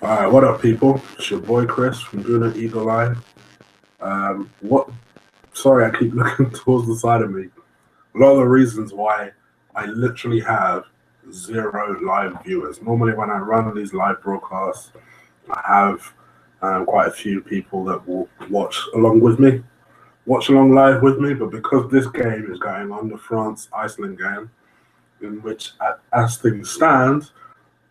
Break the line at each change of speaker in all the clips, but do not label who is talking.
Alright, what up, people? It's your boy Chris from Gooner Eagle Eye. What? Sorry, I keep looking towards the side of me. A lot of the reasons why I literally have 0 live viewers. Normally, when I run these live broadcasts, I have quite a few people that will watch along live with me. But because this game is going on, the France-Iceland game, in which, as things stand,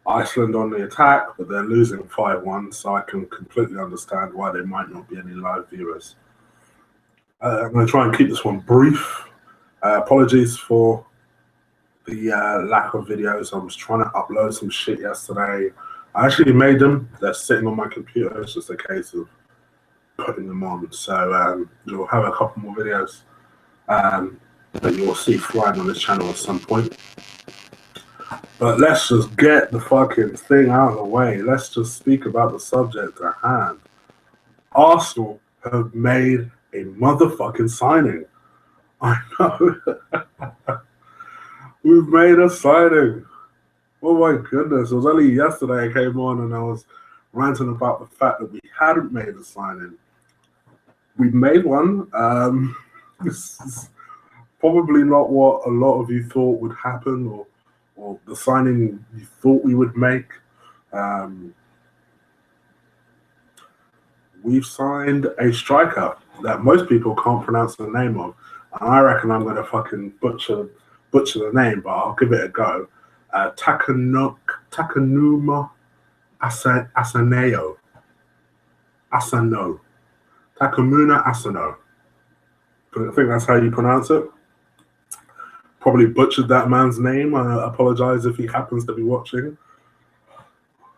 Iceland on the attack, but they're losing 5-1, so I can completely understand why there might not be any live viewers. I'm going to try and keep this one brief. Apologies for the lack of videos. I was trying to upload some shit yesterday. I actually made them. They're sitting on my computer. It's just a case of putting them on. So you'll have a couple more videos that you'll see flying on this channel at some point. But let's just get the fucking thing out of the way. Let's just speak about the subject at hand. Arsenal have made a motherfucking signing. I know. We've made a signing. Oh my goodness. It was only yesterday I came on and I was ranting about the fact that we hadn't made a signing. We made one. This is probably not what a lot of you thought would happen, or the signing you thought we would make. We've signed a striker that most people can't pronounce the name of. And I reckon I'm going to fucking butcher the name, but I'll give it a go. Takanuma ASANO. Takumuna ASANO. I think that's how you pronounce it. Probably butchered that man's name. I apologize if he happens to be watching.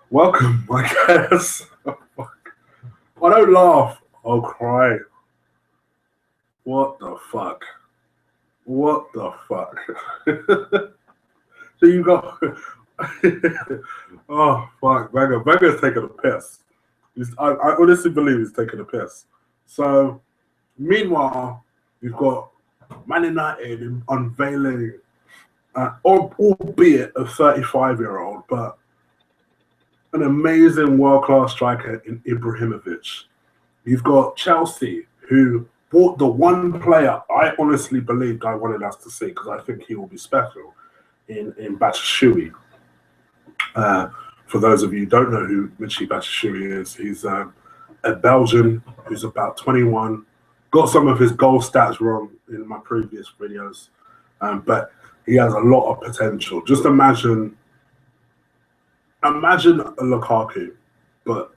Welcome, I guess. I don't laugh, I'll cry. What the fuck? What the fuck? So you got... Oh, fuck. Wenger's taking a piss. I honestly believe he's taking a piss. So, meanwhile, you've got Man United unveiling, albeit a 35-year-old, but an amazing world-class striker in Ibrahimovic. You've got Chelsea, who bought the one player I honestly believed I wanted us to see, because I think he will be special, in Batshuayi. For those of you who don't know who Michy Batshuayi is, he's a Belgian who's about 21. Got some of his goal stats wrong in my previous videos, but he has a lot of potential. Just imagine a Lukaku, but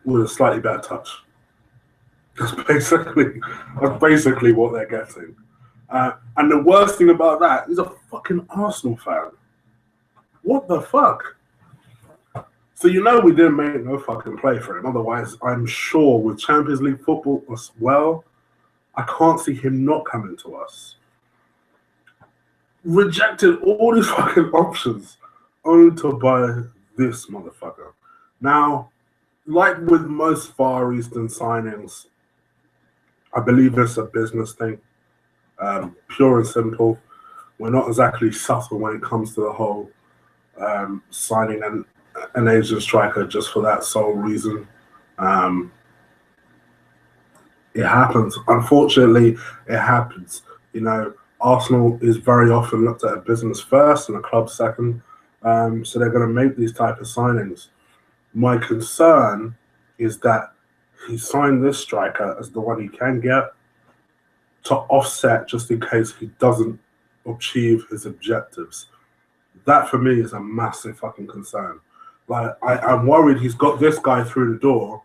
with a slightly better touch. That's basically what they're getting. And the worst thing about that is a fucking Arsenal fan. What the fuck? So you know we didn't make no fucking play for him. Otherwise, I'm sure with Champions League football as well, I can't see him not coming to us. Rejected all these fucking options only to buy this motherfucker. Now, like with most Far Eastern signings, I believe it's a business thing. Pure and simple. We're not exactly subtle when it comes to the whole signing an Asian striker just for that sole reason. It happens. Unfortunately, it happens. You know, Arsenal is very often looked at a business first and a club second. So they're going to make these type of signings. My concern is that he signed this striker as the one he can get to offset just in case he doesn't achieve his objectives. That for me is a massive fucking concern. Like, I'm worried he's got this guy through the door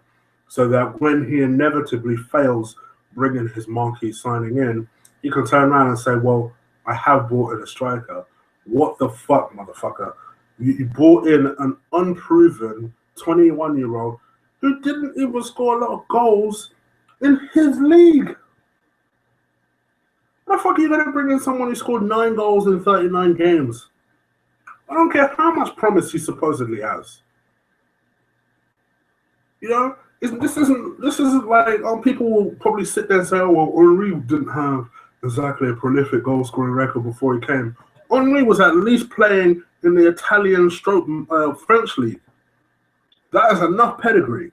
so that when he inevitably fails bringing his marquee signing in, he can turn around and say, well, I have bought in a striker. What the fuck, motherfucker? You bought in an unproven 21-year-old who didn't even score a lot of goals in his league. How the fuck are you going to bring in someone who scored 9 goals in 39 games? I don't care how much promise he supposedly has. You know, this isn't like people will probably sit there and say, oh, well, Henry didn't have exactly a prolific goal scoring record before he came. Henry was at least playing in the Italian stroke French league. That is enough pedigree.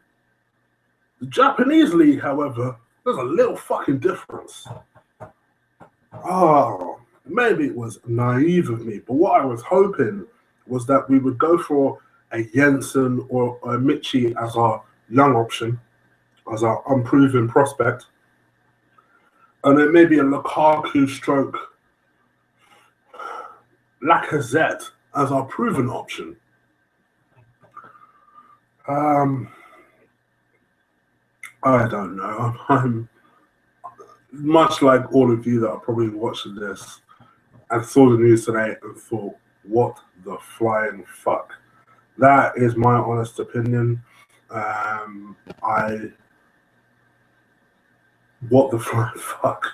The Japanese league, however, there's a little fucking difference. Oh, maybe it was naive of me, but what I was hoping was that we would go for a Jensen or a Michi as our young option, as our unproven prospect, and then maybe a Lukaku stroke Lacazette as our proven option. I don't know. I'm much like all of you that are probably watching this and saw the news today and thought, what the flying fuck? That is my honest opinion. What the flying fuck?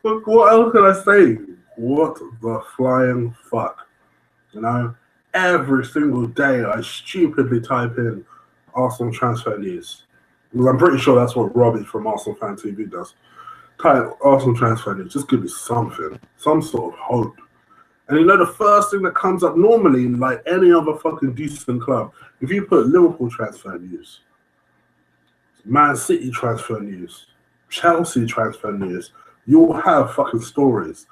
What else can I say? What the flying fuck? You know, every single day I stupidly type in Arsenal transfer news. Because I'm pretty sure that's what Robbie from Arsenal Fan TV does. Type Arsenal transfer news, just give me something, some sort of hope. And you know, the first thing that comes up normally, like any other fucking decent club, if you put Liverpool transfer news, Man City transfer news, Chelsea transfer news, you'll have fucking stories.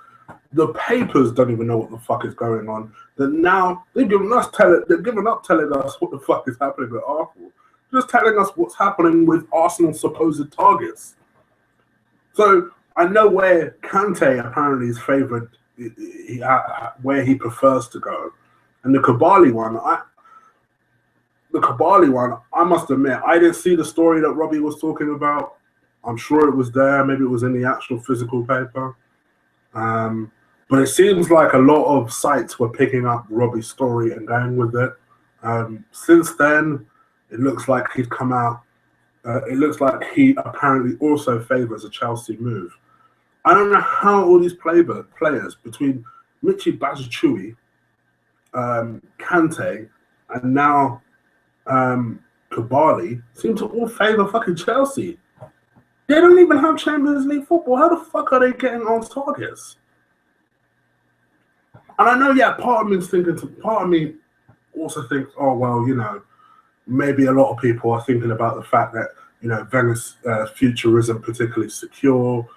The papers don't even know what the fuck is going on. That now they're giving up telling us what the fuck is happening with Arsenal. Just telling us what's happening with Arsenal's supposed targets. So I know where Kante apparently is favoured, where he prefers to go, and the Koulibaly one, I must admit, I didn't see the story that Robbie was talking about. I'm sure it was there. Maybe it was in the actual physical paper. But it seems like a lot of sites were picking up Robbie's story and going with it. Since then, it looks like he's come out. It looks like he apparently also favours a Chelsea move. I don't know how all these players between Michy Batshuayi, Kante, and now Koulibaly seem to all favour fucking Chelsea. They don't even have Champions League football. How the fuck are they getting on targets? And I know, yeah, part of me also thinks, oh, well, you know, maybe a lot of people are thinking about the fact that, you know, Wenger's future isn't particularly secure.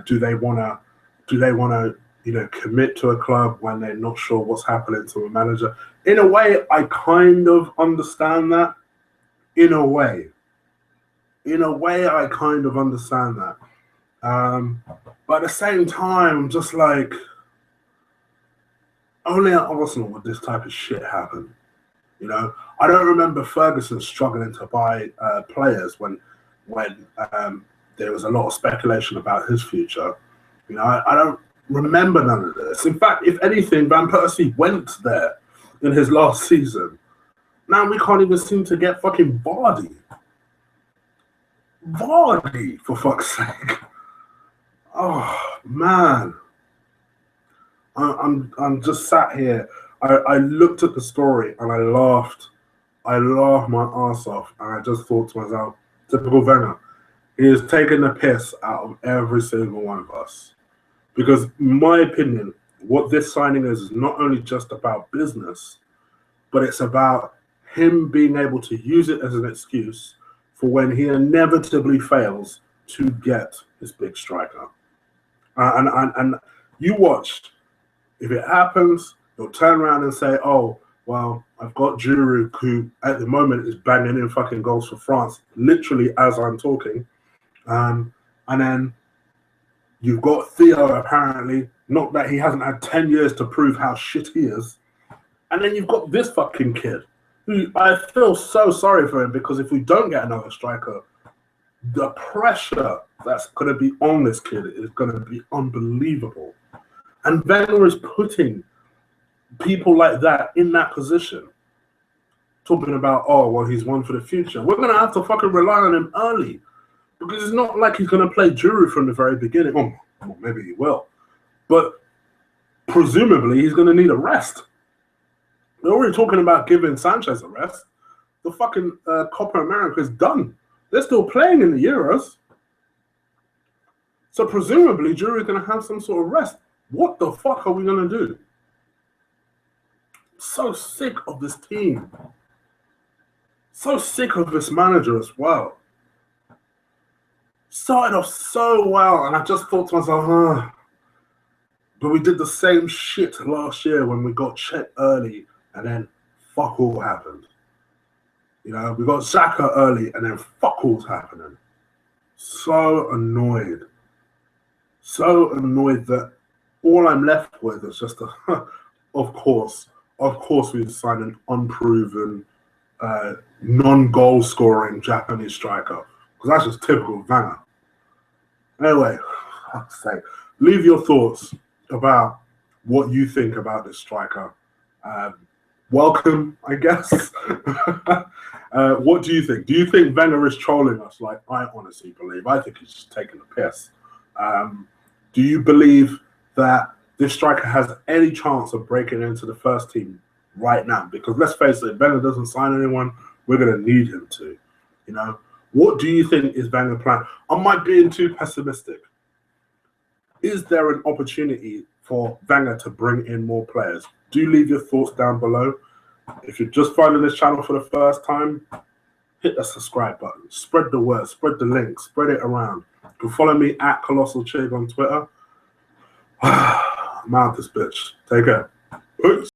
Do they want to, you know, commit to a club when they're not sure what's happening to a manager? In a way, I kind of understand that. In a way, I kind of understand that. But at the same time, I'm just like, only at Arsenal would this type of shit happen. You know, I don't remember Ferguson struggling to buy players when there was a lot of speculation about his future. You know, I don't remember none of this. In fact, if anything, Van Persie went there in his last season. Now we can't even seem to get fucking Vardy. Vardy, for fuck's sake. Oh, man. I'm just sat here. I looked at the story and I laughed. I laughed my ass off, and I just thought to myself, typical Wenger. He is taking the piss out of every single one of us. Because in my opinion, what this signing is not only just about business, but it's about him being able to use it as an excuse for when he inevitably fails to get his big striker. And you watch. If it happens, he'll turn around and say, oh, well, I've got Giroud, who at the moment is banging in fucking goals for France, literally as I'm talking. And then you've got Theo, apparently, not that he hasn't had 10 years to prove how shit he is. And then you've got this fucking kid, who I feel so sorry for him, because if we don't get another striker, the pressure that's going to be on this kid is going to be unbelievable. And Wenger is putting people like that in that position. Talking about, oh, well, he's one for the future. We're going to have to fucking rely on him early. Because it's not like he's going to play Giroud from the very beginning. Oh, well, maybe he will. But presumably he's going to need a rest. They're already talking about giving Sanchez a rest. The fucking Copa America is done. They're still playing in the Euros. So presumably Giroud is going to have some sort of rest. What the fuck are we going to do? So sick of this team. So sick of this manager as well. Started off so well, and I just thought to myself, but we did the same shit last year when we got checked early, and then fuck all happened. You know, we got Xhaka early, and then fuck all's happening. So annoyed. So annoyed that all I'm left with is just of course, we've signed an unproven, non-goal scoring Japanese striker, because that's just typical Wenger. Anyway, fuck's sake, leave your thoughts about what you think about this striker. Welcome, I guess. What do you think? Do you think Wenger is trolling us? Like I honestly believe. I think he's just taking the piss. Do you believe that this striker has any chance of breaking into the first team right now? Because let's face it, if Wenger doesn't sign anyone, we're going to need him to. You know, what do you think is Wenger's plan? Am I being too pessimistic? Is there an opportunity for Wenger to bring in more players? Do leave your thoughts down below. If you're just finding this channel for the first time, hit the subscribe button. Spread the word, spread the link, spread it around. You can follow me at Colossal Chig on Twitter. I'm out this bitch. Take care. Peace.